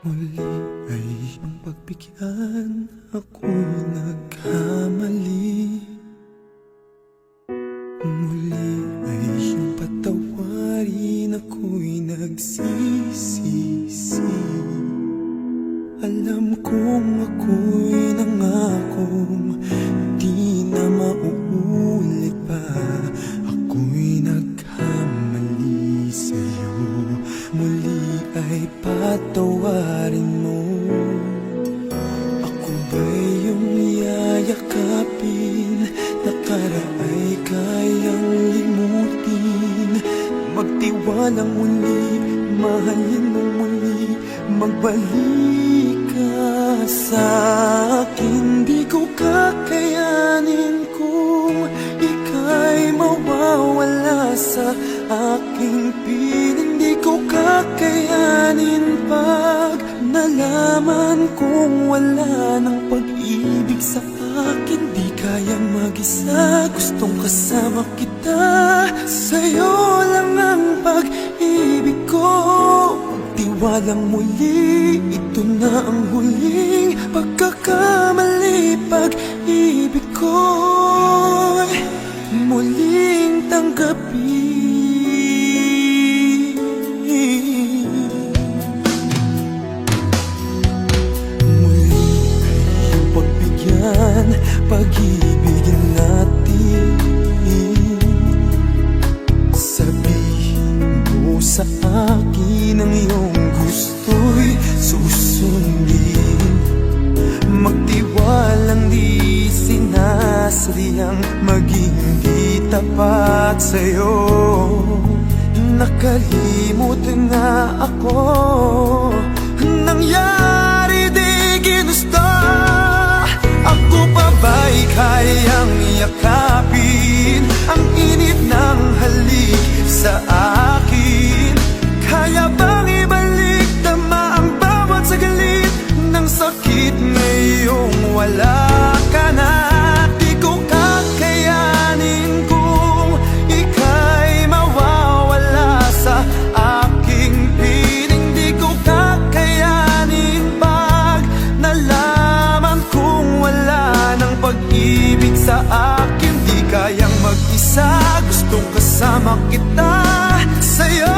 Muli ay iyong pagbigyan, ako'y nagkamali. Muli ay iyong patawarin, ako'y nagsisisi. Alam kong ako'y nangakong di na mauulit pa. Ako'y nagkamali sa'yo, muli ay patawarin mo. Ako ba'y iyong yayakapin, nakaraay kayang limutin. Magtiwalang muli, mahalin mo muli, magbalik ka sa'kin. Di ko kakayanin kung ika'y mawawala sa aking piling. Di ko kakayanin pag nalaman kong wala ng pag-ibig sa akin. Di kayang mag-isa, gustong kasama kita. Sa'yo lang ang pag-ibig ko. Magtiwalang muli, ito na ang huling pagkakamali. Pag-ibig ko'y muling tanggapin. Muli ay iyong pagbigyan, pag-ibigin natin. Sabihin mo sa akin ang iyong gusto'y susundin. Magtiwalang di sinasadyang maging di tapat sa'yo. Nakalimot na ako, nangyari di ginusto. Ako pa ba'y kayang yakapin ang init ng halik sa akin? Kaya bang ibalik tama ang bawat sagalit ng sakit ngayong wala ka na? Di ko kakayanin kung ika'y mawawala sa aking piling. Di ko kakayanin pag nalaman kong wala ng pag-ibig sa akin. Di kayang mag-isa, gustong kasama kita. Sa'yo